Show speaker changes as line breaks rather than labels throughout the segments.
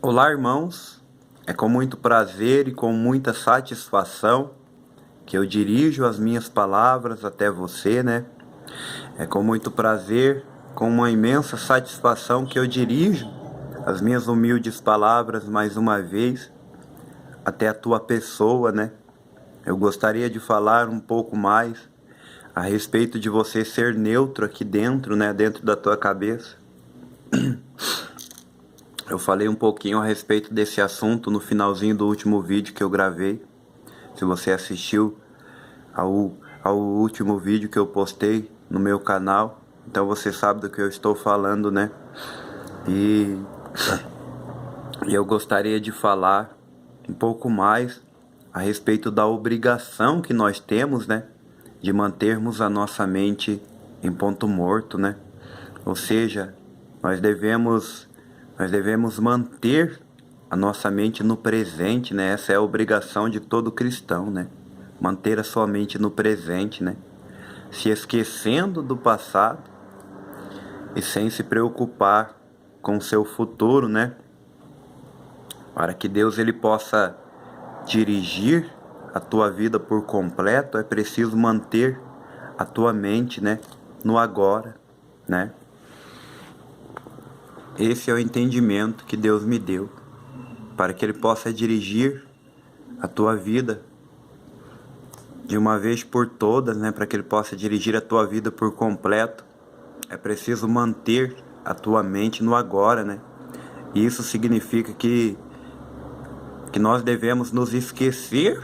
Olá, irmãos. É com muito prazer e com muita satisfação que eu dirijo as minhas palavras até você, né? É com muito prazer, com uma imensa satisfação que eu dirijo as minhas humildes palavras mais uma vez até a tua pessoa, né? Eu gostaria de falar um pouco mais a respeito de você ser neutro aqui dentro, né? Dentro da tua cabeça. Eu falei um pouquinho a respeito desse assunto no finalzinho do último vídeo que eu gravei. Se você assistiu ao último vídeo que eu postei no meu canal, então você sabe do que eu estou falando, né? E eu gostaria de falar um pouco mais a respeito da obrigação que nós temos, né? De mantermos a nossa mente em ponto morto, né? Ou seja, nós devemos manter a nossa mente no presente, né? Essa é a obrigação de todo cristão, né? Manter a sua mente no presente, né? Se esquecendo do passado e sem se preocupar com o seu futuro, né? Para que Deus ele possa dirigir a tua vida por completo, é preciso manter a tua mente, né? No agora, né? Esse é o entendimento que Deus me deu, para que Ele possa dirigir a tua vida de uma vez por todas, né? Para que Ele possa dirigir a tua vida por completo, é preciso manter a tua mente no agora, né? E isso significa que nós devemos nos esquecer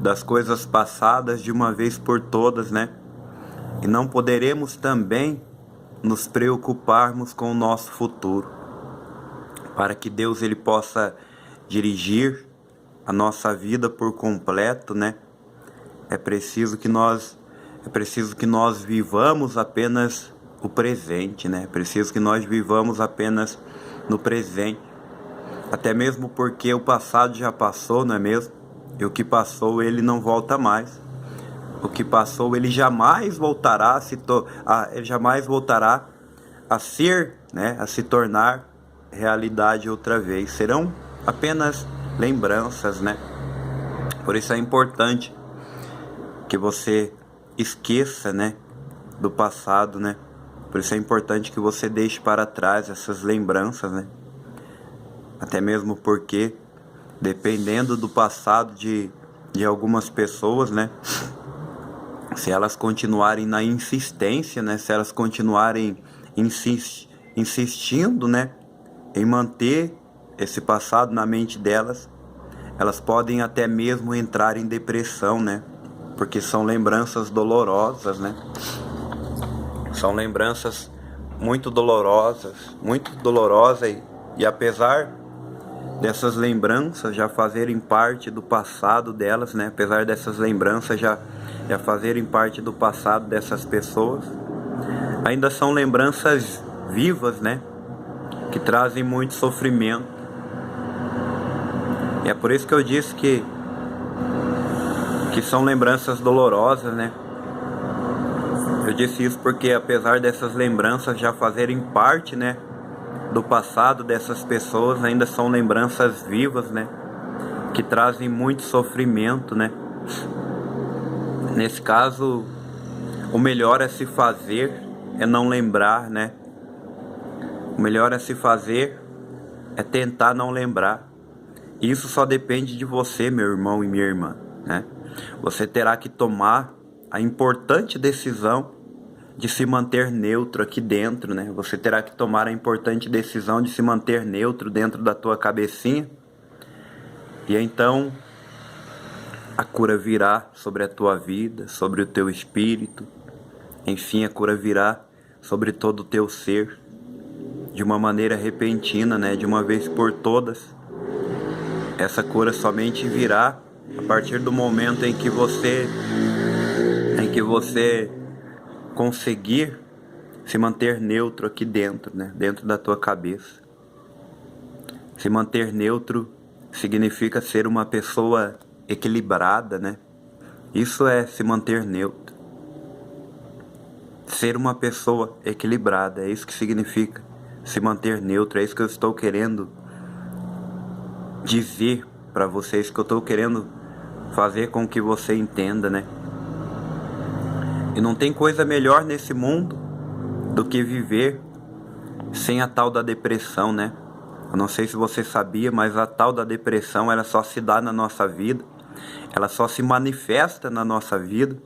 das coisas passadas de uma vez por todas, né? E não poderemos também nos preocuparmos com o nosso futuro, para que Deus ele possa dirigir a nossa vida por completo, né? É preciso que nós vivamos apenas o presente, né? É preciso que nós vivamos apenas no presente. Até mesmo porque o passado já passou, não é mesmo? E o que passou ele não volta mais. O que passou ele jamais voltará a ser, né? A se tornar realidade outra vez. Serão apenas lembranças, né? Por isso é importante que você esqueça, né, do passado, né? Por isso é importante que você deixe para trás essas lembranças, né? Até mesmo porque, dependendo do passado de algumas pessoas, né? Se elas continuarem na insistência, né? Se elas continuarem insistindo, né? Em manter esse passado na mente delas, elas podem até mesmo entrar em depressão, né? Porque são lembranças dolorosas, né? São lembranças muito dolorosas e apesar dessas lembranças já fazerem parte do passado delas, né? Apesar dessas lembranças já fazerem parte do passado dessas pessoas, ainda são lembranças vivas, né? Que trazem muito sofrimento. E é por isso que eu disse que são lembranças dolorosas, né? Eu disse isso porque apesar dessas lembranças já fazerem parte, né, do passado dessas pessoas, ainda são lembranças vivas, né, que trazem muito sofrimento, né. Nesse caso, o melhor a se fazer é não lembrar, né. O melhor a se fazer é tentar não lembrar. Isso só depende de você, meu irmão e minha irmã, né. Você terá que tomar a importante decisão de se manter neutro aqui dentro, né? Você terá que tomar a importante decisão de se manter neutro dentro da tua cabecinha. E então a cura virá sobre a tua vida, sobre o teu espírito. Enfim, a cura virá sobre todo o teu ser, de uma maneira repentina, né? De uma vez por todas. Essa cura somente virá a partir do momento em que você conseguir se manter neutro aqui dentro, né? Dentro da tua cabeça. Se manter neutro significa ser uma pessoa equilibrada, né? Isso é se manter neutro. Ser uma pessoa equilibrada, é isso que significa se manter neutro, é isso que eu estou querendo dizer para vocês, que eu estou querendo fazer com que você entenda, né? E não tem coisa melhor nesse mundo do que viver sem a tal da depressão, né? Eu não sei se você sabia, mas a tal da depressão, ela só se dá na nossa vida, ela só se manifesta na nossa vida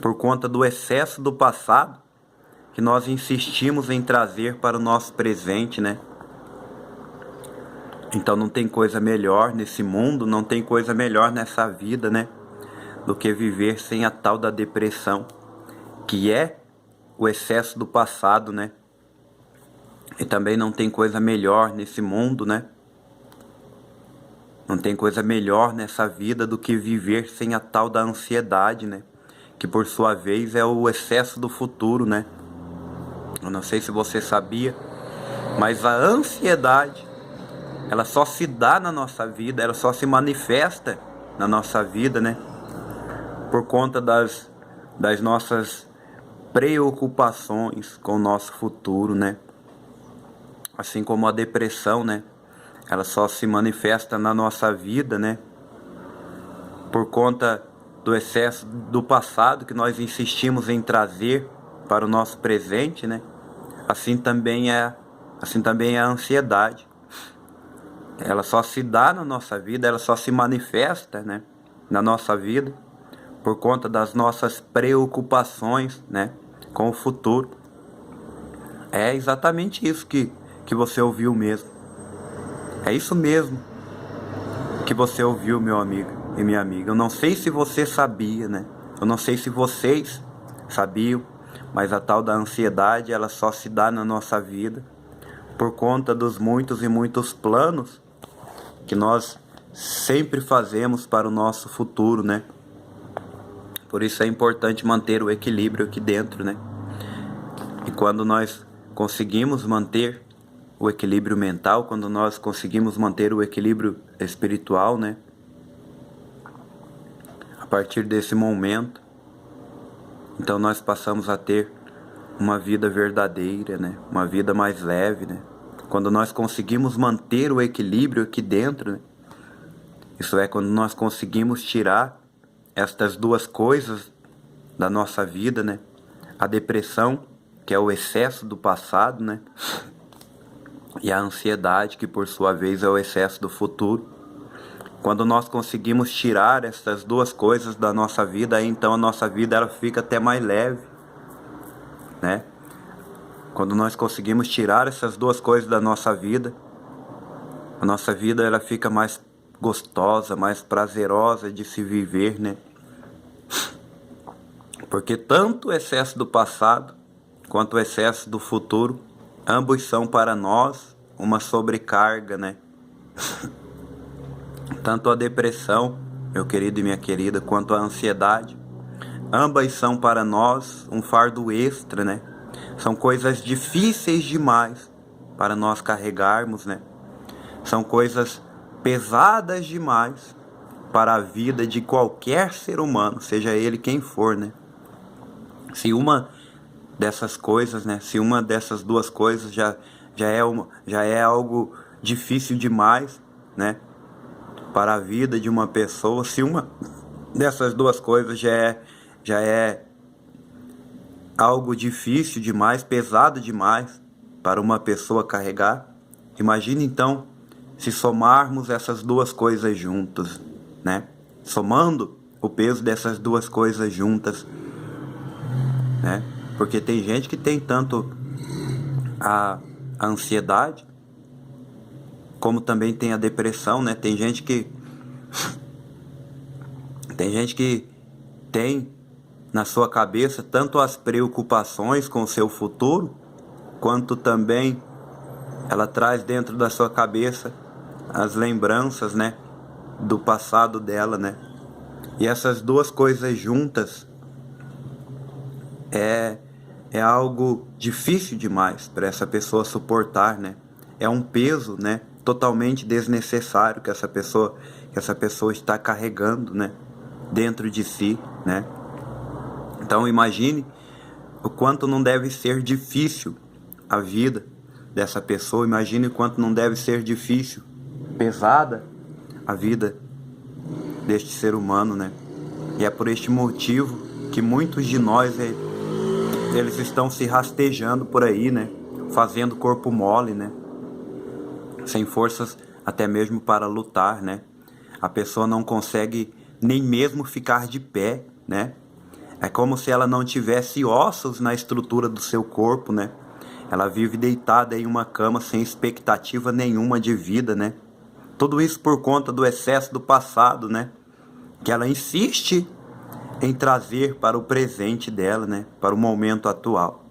por conta do excesso do passado que nós insistimos em trazer para o nosso presente, né? Então não tem coisa melhor nesse mundo, não tem coisa melhor nessa vida, né? Do que viver sem a tal da depressão, que é o excesso do passado, né? E também não tem coisa melhor nesse mundo, né? Não tem coisa melhor nessa vida do que viver sem a tal da ansiedade, né? Que por sua vez é o excesso do futuro, né? Eu não sei se você sabia, mas a ansiedade, ela só se dá na nossa vida, ela só se manifesta na nossa vida, né? Por conta das nossas preocupações com o nosso futuro, né? Assim como a depressão, né? Ela só se manifesta na nossa vida, né? Por conta do excesso do passado que nós insistimos em trazer para o nosso presente, né? Assim também é a ansiedade. Ela só se dá na nossa vida, ela só se manifesta, né? Na nossa vida por conta das nossas preocupações, né? Com o futuro. É exatamente isso que você ouviu mesmo. É isso mesmo que você ouviu, meu amigo e minha amiga. Eu não sei se você sabia, né? Eu não sei se vocês sabiam, mas a tal da ansiedade, ela só se dá na nossa vida por conta dos muitos e muitos planos que nós sempre fazemos para o nosso futuro, né? Por isso é importante manter o equilíbrio aqui dentro, né? E quando nós conseguimos manter o equilíbrio mental, quando nós conseguimos manter o equilíbrio espiritual, né? A partir desse momento, então nós passamos a ter uma vida verdadeira, né? Uma vida mais leve, né? Quando nós conseguimos manter o equilíbrio aqui dentro, né? Isso é quando nós conseguimos tirar estas duas coisas da nossa vida, né? A depressão, que é o excesso do passado, né? E a ansiedade, que por sua vez é o excesso do futuro. Quando nós conseguimos tirar essas duas coisas da nossa vida, aí então a nossa vida ela fica até mais leve, né? Quando nós conseguimos tirar essas duas coisas da nossa vida, a nossa vida ela fica mais gostosa, mais prazerosa de se viver, né? Porque tanto o excesso do passado quanto o excesso do futuro, ambos são para nós uma sobrecarga, né? Tanto a depressão, meu querido e minha querida, quanto a ansiedade, ambas são para nós um fardo extra, né? São coisas difíceis demais para nós carregarmos, né? São coisas pesadas demais para a vida de qualquer ser humano, seja ele quem for, né? Se uma dessas coisas, né? Se uma dessas duas coisas já é algo difícil demais, né? Para a vida de uma pessoa, se uma dessas duas coisas já é algo difícil demais, pesado demais para uma pessoa carregar, imagine então se somarmos essas duas coisas juntas, né? Somando o peso dessas duas coisas juntas, né? Porque tem gente que tem tanto a ansiedade, como também tem a depressão, né? Tem gente que tem na sua cabeça tanto as preocupações com o seu futuro, quanto também ela traz dentro da sua cabeça as lembranças, né, do passado dela, né? E essas duas coisas juntas é algo difícil demais para essa pessoa suportar, né? É um peso, né, totalmente desnecessário que essa pessoa está carregando, né, dentro de si, né? Então imagine o quanto não deve ser difícil a vida dessa pessoa, imagine o quanto não deve ser difícil, pesada a vida deste ser humano, né? E é por este motivo que muitos de nós, eles estão se rastejando por aí, né? Fazendo corpo mole, né? Sem forças até mesmo para lutar, né? A pessoa não consegue nem mesmo ficar de pé, né? É como se ela não tivesse ossos na estrutura do seu corpo, né? Ela vive deitada em uma cama sem expectativa nenhuma de vida, né? Tudo isso por conta do excesso do passado, né? Que ela insiste em trazer para o presente dela, né? Para o momento atual.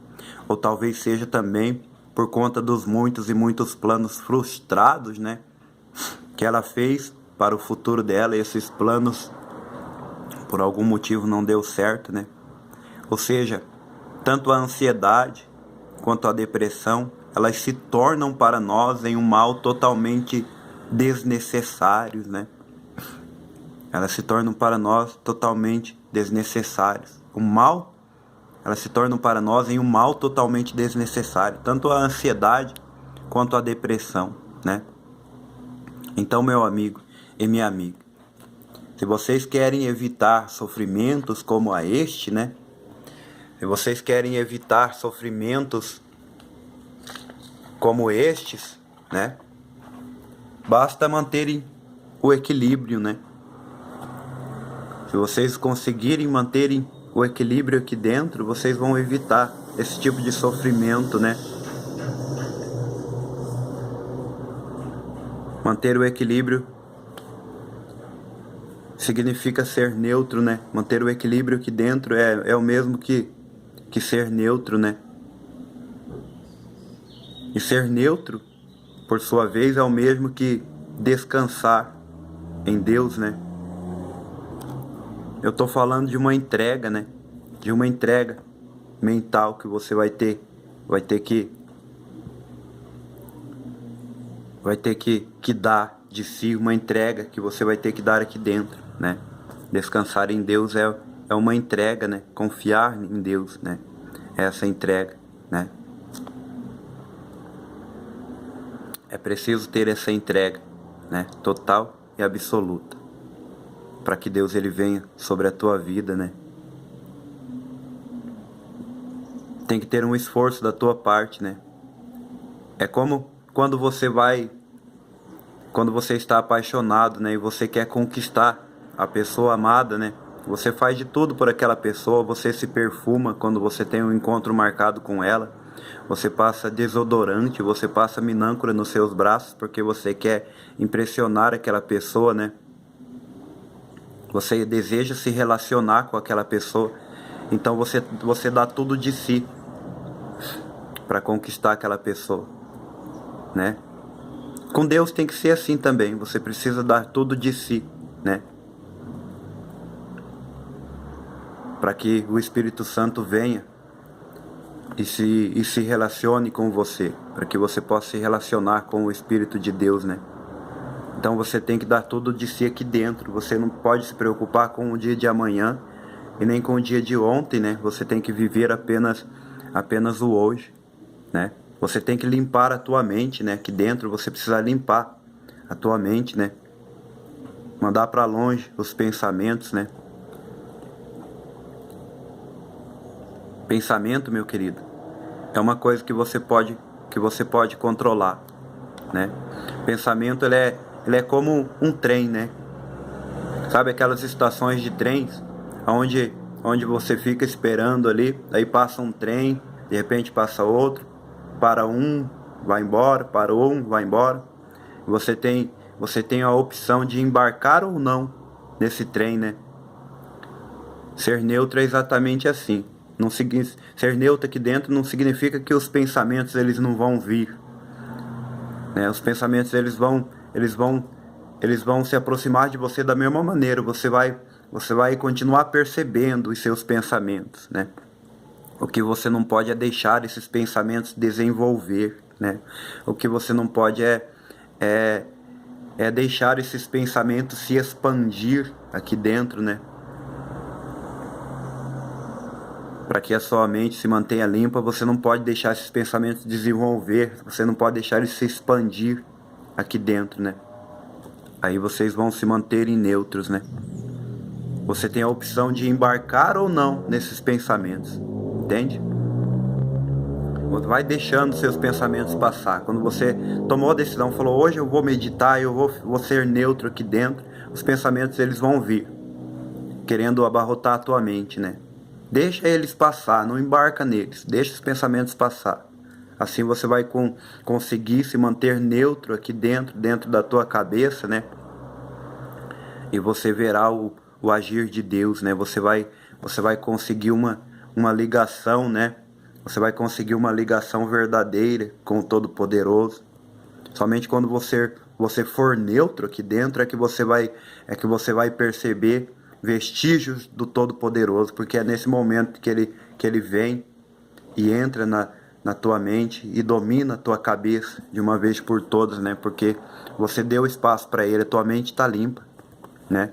Ou talvez seja também por conta dos muitos e muitos planos frustrados, né? Que ela fez para o futuro dela, e esses planos por algum motivo não deu certo, né? Ou seja, tanto a ansiedade quanto a depressão, elas se tornam para nós em um mal totalmente desnecessário, né? Elas se tornam para nós totalmente desnecessários. O mal, elas se tornam para nós em um mal totalmente desnecessário, tanto a ansiedade quanto a depressão, né? Então, meu amigo e minha amiga, se vocês querem evitar sofrimentos como a este, né? Se vocês querem evitar sofrimentos como estes, né? Basta manterem o equilíbrio, né? Se vocês conseguirem manterem o equilíbrio aqui dentro, vocês vão evitar esse tipo de sofrimento, né? Manter o equilíbrio significa ser neutro, né? Manter o equilíbrio aqui dentro é o mesmo que ser neutro, né? E ser neutro, por sua vez, é o mesmo que descansar em Deus, né? Eu tô falando de uma entrega, né? De uma entrega mental que você vai ter que dar de si, uma entrega que você vai ter que dar aqui dentro, né? Descansar em Deus é uma entrega, né? Confiar em Deus, né? Essa entrega, né? É preciso ter essa entrega, né? Total e absoluta, para que Deus ele venha sobre a tua vida, né? Tem que ter um esforço da tua parte, né? É como quando você está apaixonado, né? E você quer conquistar a pessoa amada, né? Você faz de tudo por aquela pessoa, você se perfuma quando você tem um encontro marcado com ela. Você passa desodorante, você passa minâncora nos seus braços porque você quer impressionar aquela pessoa, né? Você deseja se relacionar com aquela pessoa. Então você dá tudo de si para conquistar aquela pessoa, né? Com Deus tem que ser assim também. Você precisa dar tudo de si, né? Para que o Espírito Santo venha e se relacione com você, para que você possa se relacionar com o Espírito de Deus, né? Então você tem que dar tudo de si aqui dentro. Você não pode se preocupar com o dia de amanhã e nem com o dia de ontem, né? Você tem que viver apenas o hoje, né? Você tem que limpar a tua mente, né? Aqui dentro você precisa limpar a tua mente, né? Mandar para longe os pensamentos, né? Pensamento, meu querido, é uma coisa que você pode controlar, né? Pensamento ele é como um trem, né? Sabe aquelas estações de trens onde você fica esperando ali, aí passa um trem, de repente passa outro, para um, vai embora, para um, vai embora. Você tem a opção de embarcar ou não nesse trem, né? Ser neutro é exatamente assim. Ser neutro aqui dentro não significa que os pensamentos eles não vão vir, né? Os pensamentos eles vão se aproximar de você da mesma maneira. Você vai continuar percebendo os seus pensamentos, né? O que você não pode é deixar esses pensamentos desenvolver, né? O que você não pode é deixar esses pensamentos se expandir aqui dentro, né? Para que a sua mente se mantenha limpa, você não pode deixar esses pensamentos desenvolver, você não pode deixar eles se expandir aqui dentro, né? Aí vocês vão se manterem neutros, né? Você tem a opção de embarcar ou não nesses pensamentos, entende? Vai deixando seus pensamentos passar. Quando você tomou a decisão, falou, hoje eu vou meditar, eu vou ser neutro aqui dentro, os pensamentos eles vão vir, querendo abarrotar a tua mente, né? Deixa eles passar, não embarca neles, deixa os pensamentos passar. Assim você vai conseguir se manter neutro aqui dentro da tua cabeça, né? E você verá o agir de Deus, né? Você vai conseguir uma ligação, né? Você vai conseguir uma ligação verdadeira com o Todo-Poderoso. Somente quando você for neutro aqui dentro é que você vai perceber vestígios do Todo-Poderoso, porque é nesse momento que ele vem e entra na tua mente e domina a tua cabeça de uma vez por todas, né? Porque você deu espaço para ele, a tua mente está limpa, né?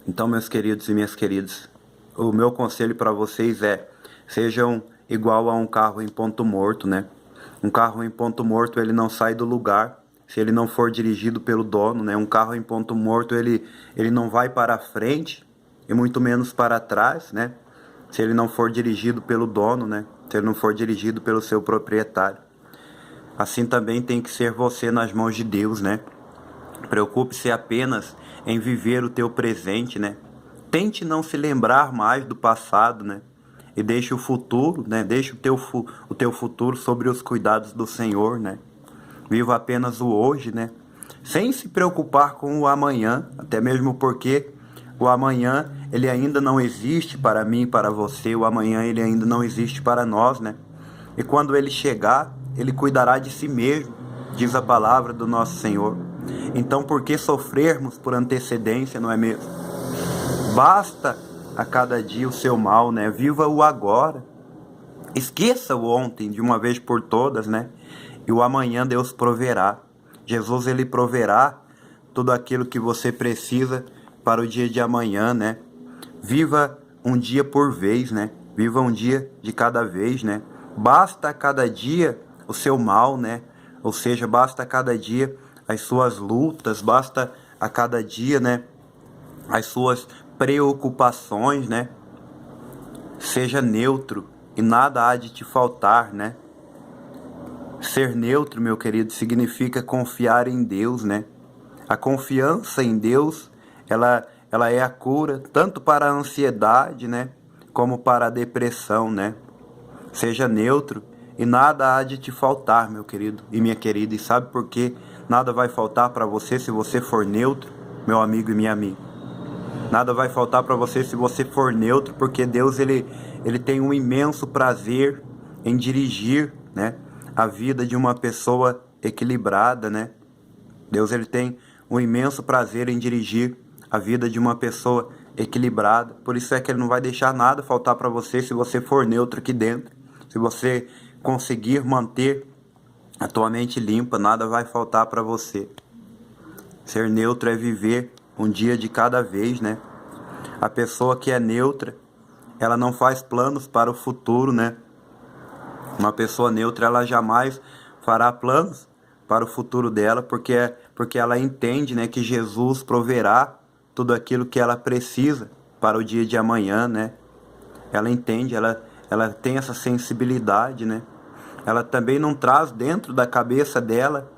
Então, meus queridos e minhas queridas, o meu conselho para vocês é: sejam igual a um carro em ponto morto, né? Um carro em ponto morto, ele não sai do lugar se ele não for dirigido pelo dono, né? Um carro em ponto morto, ele não vai para frente e muito menos para trás, né? Se ele não for dirigido pelo dono, né? Se ele não for dirigido pelo seu proprietário. Assim também tem que ser você nas mãos de Deus, né? Preocupe-se apenas em viver o teu presente, né? Tente não se lembrar mais do passado, né? E deixe o futuro, né? Deixe o teu futuro sobre os cuidados do Senhor, né? Viva apenas o hoje, né? Sem se preocupar com o amanhã, até mesmo porque o amanhã, ele ainda não existe para mim e para você. O amanhã, ele ainda não existe para nós, né? E quando ele chegar, ele cuidará de si mesmo, diz a palavra do nosso Senhor. Então, por que sofrermos por antecedência, não é mesmo? Basta a cada dia o seu mal, né? Viva o agora. Esqueça o ontem de uma vez por todas, né? E o amanhã Deus proverá. Jesus, ele proverá tudo aquilo que você precisa para o dia de amanhã, né? Viva um dia por vez, né? Viva um dia de cada vez, né? Basta a cada dia o seu mal, né? Ou seja, basta a cada dia as suas lutas, basta a cada dia, né? As suas preocupações, né? Seja neutro e nada há de te faltar, né? Ser neutro, meu querido, significa confiar em Deus, né? A confiança em Deus, ela é a cura tanto para a ansiedade, né? Como para a depressão, né? Seja neutro e nada há de te faltar, meu querido e minha querida. E sabe por que nada vai faltar para você se você for neutro, meu amigo e minha amiga? Nada vai faltar para você se você for neutro, porque Deus ele tem um imenso prazer em dirigir, né, a vida de uma pessoa equilibrada, né? Deus ele tem um imenso prazer em dirigir a vida de uma pessoa equilibrada. Por isso é que ele não vai deixar nada faltar para você se você for neutro aqui dentro. Se você conseguir manter a tua mente limpa, nada vai faltar para você. Ser neutro é viver um dia de cada vez, né? A pessoa que é neutra, ela não faz planos para o futuro, né? Uma pessoa neutra, ela jamais fará planos para o futuro dela, porque ela entende, né, que Jesus proverá tudo aquilo que ela precisa para o dia de amanhã, né? Ela entende, ela tem essa sensibilidade, né? Ela também não traz dentro da cabeça dela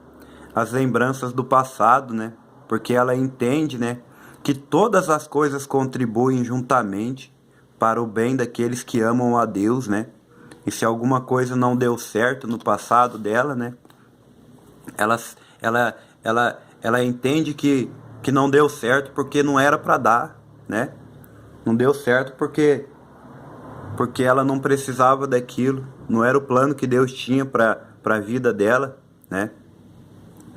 as lembranças do passado, né? Porque ela entende, né, que todas as coisas contribuem juntamente para o bem daqueles que amam a Deus, né? E se alguma coisa não deu certo no passado dela, né? Ela entende que não deu certo porque não era para dar, né? Não deu certo porque ela não precisava daquilo, não era o plano que Deus tinha para a vida dela, né?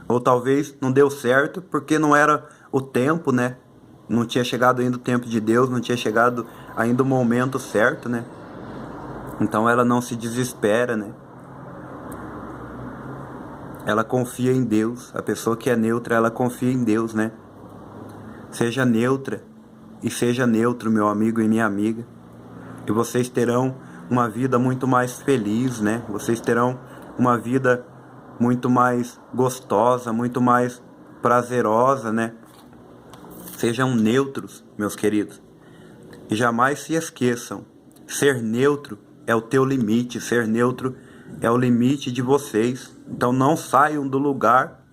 Ou talvez não deu certo porque não era o tempo, né? Não tinha chegado ainda o tempo de Deus, não tinha chegado ainda o momento certo, né? Então ela não se desespera, né? Ela confia em Deus. A pessoa que é neutra, ela confia em Deus, né? Seja neutra e seja neutro, meu amigo e minha amiga. E vocês terão uma vida muito mais feliz, né? Vocês terão uma vida muito mais gostosa, muito mais prazerosa, né? Sejam neutros, meus queridos. E jamais se esqueçam, ser neutro é o teu limite, ser neutro é o limite de vocês. Então não saiam do lugar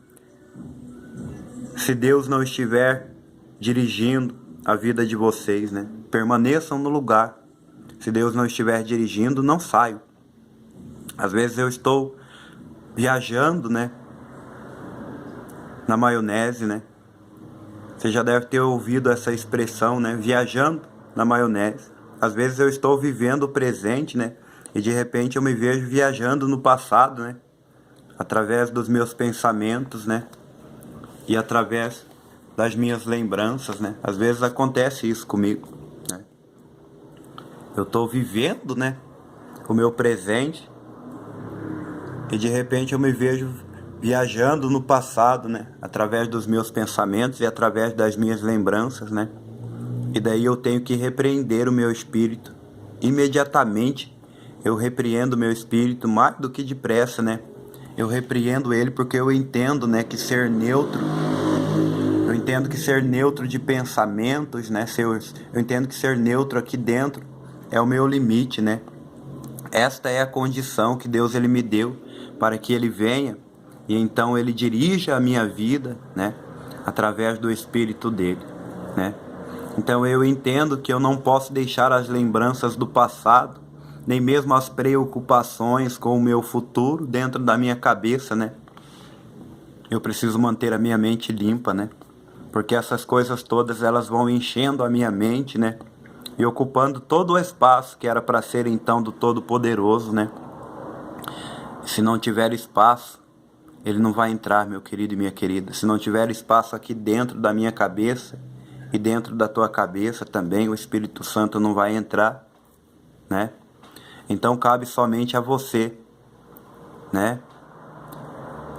se Deus não estiver dirigindo a vida de vocês, né? Permaneçam no lugar. Se Deus não estiver dirigindo, não saiam. Às vezes eu estou viajando, né? Na maionese, né? Você já deve ter ouvido essa expressão, né? Viajando na maionese. Às vezes eu estou vivendo o presente, né? E de repente eu me vejo viajando no passado, né? Através dos meus pensamentos, né? E através das minhas lembranças, né? Às vezes acontece isso comigo, né? Eu estou vivendo, né? O meu presente e de repente eu me vejo viajando no passado, né? Através dos meus pensamentos e através das minhas lembranças, né? E daí eu tenho que repreender o meu espírito. Imediatamente eu repreendo o meu espírito mais do que depressa, né? Eu repreendo ele porque eu entendo, né, que ser neutro, eu entendo que ser neutro de pensamentos, né? Eu entendo que ser neutro aqui dentro é o meu limite, né? Esta é a condição que Deus ele me deu para que ele venha e então ele dirija a minha vida, né? Através do Espírito dele, né? Então eu entendo que eu não posso deixar as lembranças do passado, nem mesmo as preocupações com o meu futuro dentro da minha cabeça, né? Eu preciso manter a minha mente limpa, né? Porque essas coisas todas elas vão enchendo a minha mente, né? E ocupando todo o espaço que era para ser então do Todo-Poderoso, né? Se não tiver espaço, ele não vai entrar, meu querido e minha querida. Se não tiver espaço aqui dentro da minha cabeça e dentro da tua cabeça também, o Espírito Santo não vai entrar, né? Então cabe somente a você, né?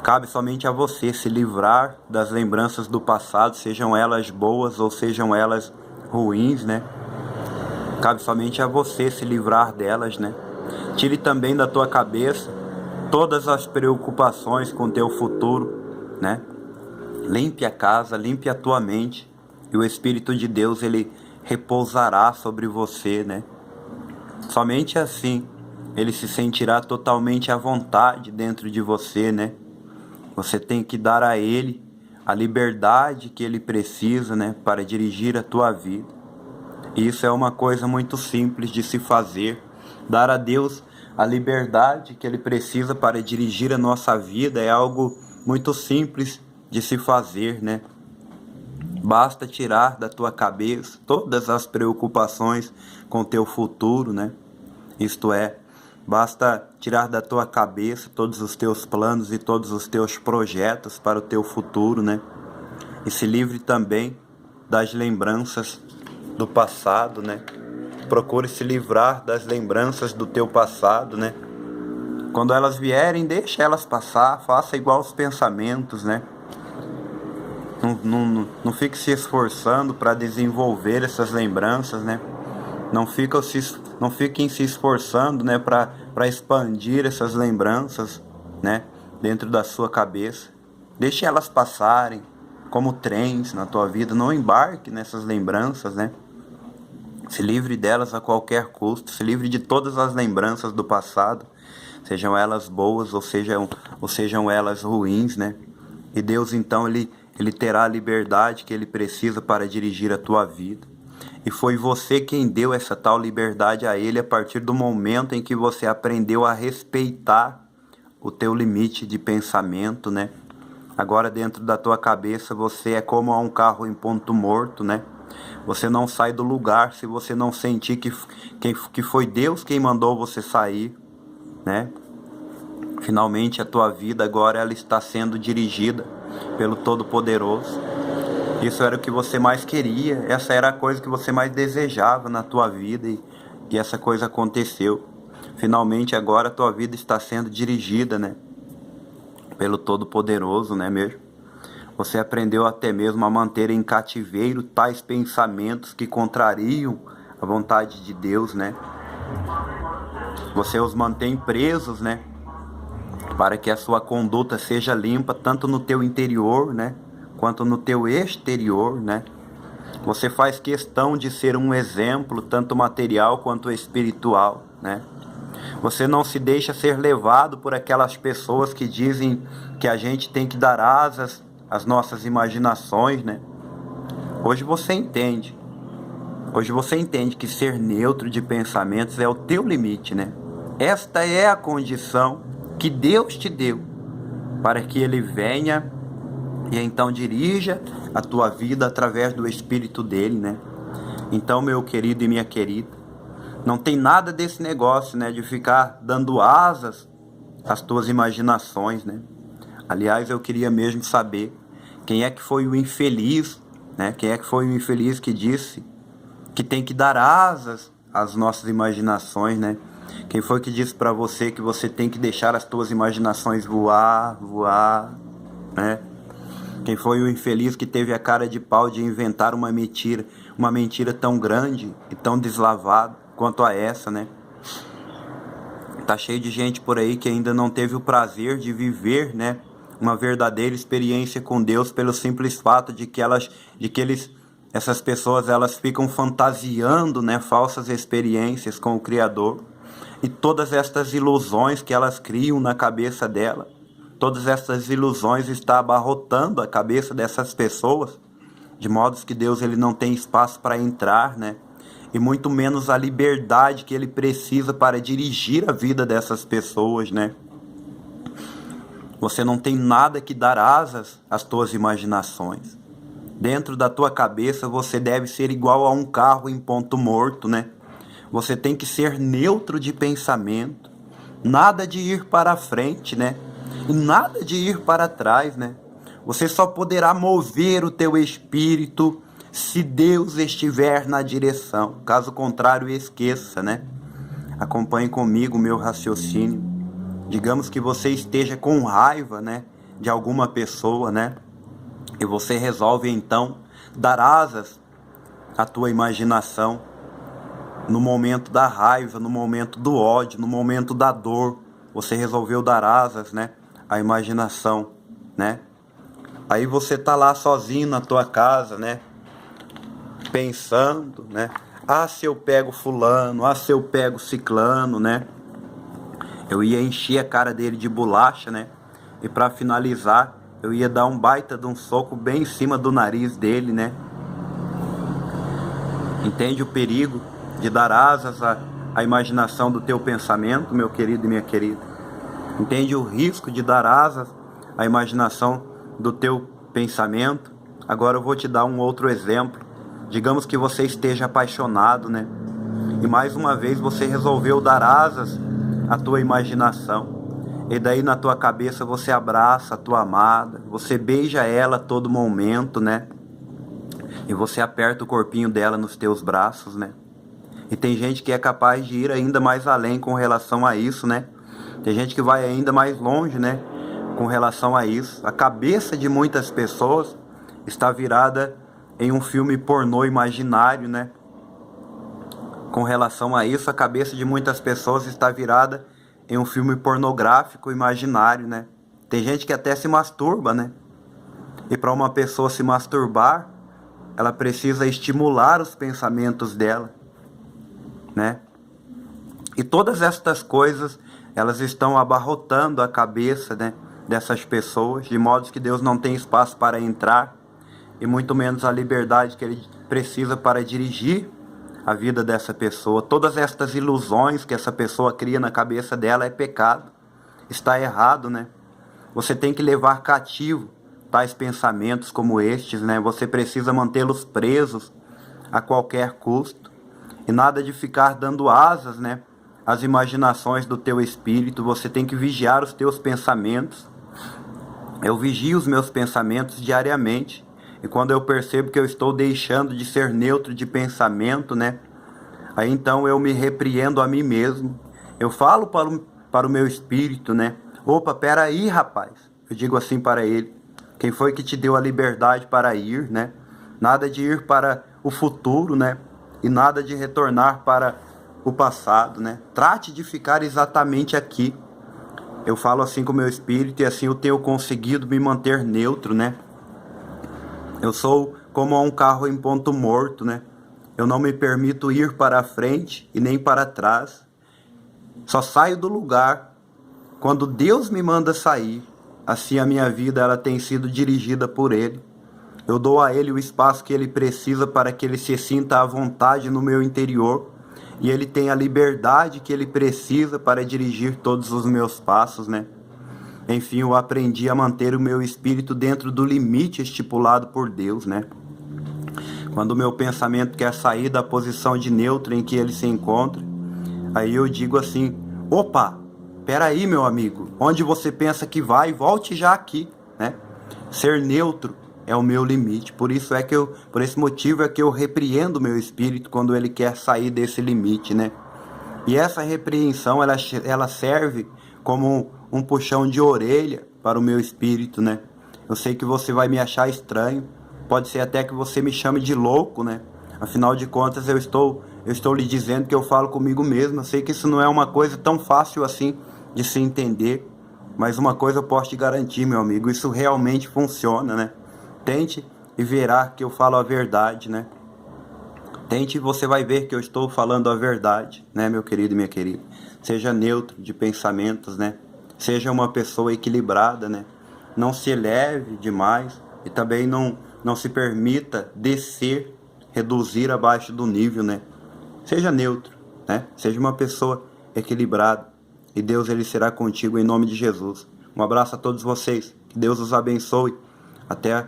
Cabe somente a você se livrar das lembranças do passado, sejam elas boas ou sejam elas ruins, né? Cabe somente a você se livrar delas, né? Tire também da tua cabeça todas as preocupações com o teu futuro, né? Limpe a casa, limpe a tua mente e o Espírito de Deus, ele repousará sobre você, né? Somente assim ele se sentirá totalmente à vontade dentro de você, né? Você tem que dar a ele a liberdade que ele precisa, né? Para dirigir a tua vida. E isso é uma coisa muito simples de se fazer. Dar a Deus a liberdade que ele precisa para dirigir a nossa vida é algo muito simples de se fazer, né? Basta tirar da tua cabeça todas as preocupações com o teu futuro, né? Isto é, basta tirar da tua cabeça todos os teus planos e todos os teus projetos para o teu futuro, né? E se livre também das lembranças do passado, né? Procure se livrar das lembranças do teu passado, né? Quando elas vierem, deixa elas passar, faça igual os pensamentos, né? Não fique se esforçando para desenvolver essas lembranças, né? Não fiquem se esforçando, né, para expandir essas lembranças, né, dentro da sua cabeça. Deixe elas passarem como trens na tua vida. Não embarque nessas lembranças, né? Se livre delas a qualquer custo. Se livre de todas as lembranças do passado, sejam elas boas ou sejam elas ruins, né? E Deus então ele terá a liberdade que ele precisa para dirigir a tua vida. E foi você quem deu essa tal liberdade a ele a partir do momento em que você aprendeu a respeitar o teu limite de pensamento, né? Agora dentro da tua cabeça você é como um carro em ponto morto, né? Você não sai do lugar se você não sentir que foi Deus quem mandou você sair, né? Finalmente a tua vida agora ela está sendo dirigida pelo Todo-Poderoso. Isso era o que você mais queria, essa era a coisa que você mais desejava na tua vida e essa coisa aconteceu. Finalmente agora a tua vida está sendo dirigida, né? Pelo Todo-Poderoso, né mesmo? Você aprendeu até mesmo a manter em cativeiro tais pensamentos que contrariam a vontade de Deus, né? Você os mantém presos, né? Para que a sua conduta seja limpa, tanto no teu interior, né? quanto no teu exterior, né? Você faz questão de ser um exemplo, tanto material quanto espiritual, né? Você não se deixa ser levado por aquelas pessoas que dizem que a gente tem que dar asas às nossas imaginações, né? Hoje você entende. Hoje você entende que ser neutro de pensamentos é o teu limite, né? Esta é a condição que Deus te deu para que Ele venha e então dirija a tua vida através do Espírito dele, né? Então, meu querido e minha querida, não tem nada desse negócio, né, de ficar dando asas às tuas imaginações, né? Aliás, eu queria mesmo saber quem é que foi o infeliz, né? Quem é que foi o infeliz que disse que tem que dar asas às nossas imaginações, né? Quem foi que disse para você que você tem que deixar as tuas imaginações voar, né? Quem foi o infeliz que teve a cara de pau de inventar uma mentira tão grande e tão deslavada quanto a essa, né? Tá cheio de gente por aí que ainda não teve o prazer de viver, né, uma verdadeira experiência com Deus pelo simples fato de que essas pessoas elas ficam fantasiando, né, falsas experiências com o Criador. E todas estas ilusões que elas criam na cabeça dela, todas essas ilusões estão abarrotando a cabeça dessas pessoas, de modo que Deus ele não tem espaço para entrar, né? E muito menos a liberdade que Ele precisa para dirigir a vida dessas pessoas, né? Você não tem nada que dar asas às tuas imaginações. Dentro da tua cabeça você deve ser igual a um carro em ponto morto, né? Você tem que ser neutro de pensamento, nada de ir para frente, né? E nada de ir para trás, né? Você só poderá mover o teu espírito se Deus estiver na direção. Caso contrário, esqueça, né? Acompanhe comigo o meu raciocínio. Digamos que você esteja com raiva, né, de alguma pessoa, né? E você resolve então dar asas à tua imaginação no momento da raiva, no momento do ódio, no momento da dor. Você resolveu dar asas, né, à imaginação, né? Aí você tá lá sozinho na tua casa, né, pensando, né? Ah, se eu pego fulano, ah, se eu pego ciclano, né? Eu ia encher a cara dele de bolacha, né? E para finalizar, eu ia dar um baita de um soco bem em cima do nariz dele, né? Entende o perigo de dar asas à imaginação do teu pensamento, meu querido e minha querida? Entende o risco de dar asas à imaginação do teu pensamento? Agora eu vou te dar um outro exemplo. Digamos que você esteja apaixonado, né? E mais uma vez você resolveu dar asas à tua imaginação. E daí na tua cabeça você abraça a tua amada, você beija ela a todo momento, né? E você aperta o corpinho dela nos teus braços, né? E tem gente que é capaz de ir ainda mais além com relação a isso, né? Tem gente que vai ainda mais longe, né, com relação a isso. A cabeça de muitas pessoas está virada em um filme pornô imaginário, né? Com relação a isso, a cabeça de muitas pessoas está virada em um filme pornográfico imaginário, né? Tem gente que até se masturba, né? E para uma pessoa se masturbar, ela precisa estimular os pensamentos dela, né? E todas estas coisas, elas estão abarrotando a cabeça, né, dessas pessoas, de modo que Deus não tem espaço para entrar, e muito menos a liberdade que Ele precisa para dirigir a vida dessa pessoa. Todas estas ilusões que essa pessoa cria na cabeça dela é pecado, está errado, né? Você tem que levar cativo tais pensamentos como estes, né? Você precisa mantê-los presos a qualquer custo, e nada de ficar dando asas, né, às imaginações do teu espírito. Você tem que vigiar os teus pensamentos. Eu vigio os meus pensamentos diariamente. E quando eu percebo que eu estou deixando de ser neutro de pensamento, né? Aí então eu me repreendo a mim mesmo. Eu falo para o meu espírito, né? Opa, peraí, rapaz. Eu digo assim para ele. Quem foi que te deu a liberdade para ir, né? Nada de ir para o futuro, né? E nada de retornar para o passado, né? Trate de ficar exatamente aqui. Eu falo assim com o meu espírito e assim eu tenho conseguido me manter neutro, né? Eu sou como um carro em ponto morto, né? Eu não me permito ir para a frente e nem para trás. Só saio do lugar quando Deus me manda sair. Assim a minha vida ela tem sido dirigida por Ele. Eu dou a Ele o espaço que Ele precisa para que Ele se sinta à vontade no meu interior. E Ele tem a liberdade que Ele precisa para dirigir todos os meus passos, né? Enfim, eu aprendi a manter o meu espírito dentro do limite estipulado por Deus, né? Quando o meu pensamento quer sair da posição de neutro em que ele se encontra, aí eu digo assim: opa, peraí, meu amigo, onde você pensa que vai, volte já aqui, né? Ser neutro é o meu limite. Por esse motivo é que eu repreendo o meu espírito quando ele quer sair desse limite, né? E essa repreensão, ela serve como um puxão de orelha para o meu espírito, né? Eu sei que você vai me achar estranho, pode ser até que você me chame de louco, né? Afinal de contas, eu estou lhe dizendo que eu falo comigo mesmo. Eu sei que isso não é uma coisa tão fácil assim de se entender, mas uma coisa eu posso te garantir, meu amigo, isso realmente funciona, né? Tente e verá que eu falo a verdade, né? Tente e você vai ver que eu estou falando a verdade, né, meu querido e minha querida. Seja neutro de pensamentos, né? Seja uma pessoa equilibrada, né? Não se eleve demais e também não se permita descer, reduzir abaixo do nível, né? Seja neutro, né? Seja uma pessoa equilibrada e Deus ele será contigo em nome de Jesus. Um abraço a todos vocês. Que Deus os abençoe. Até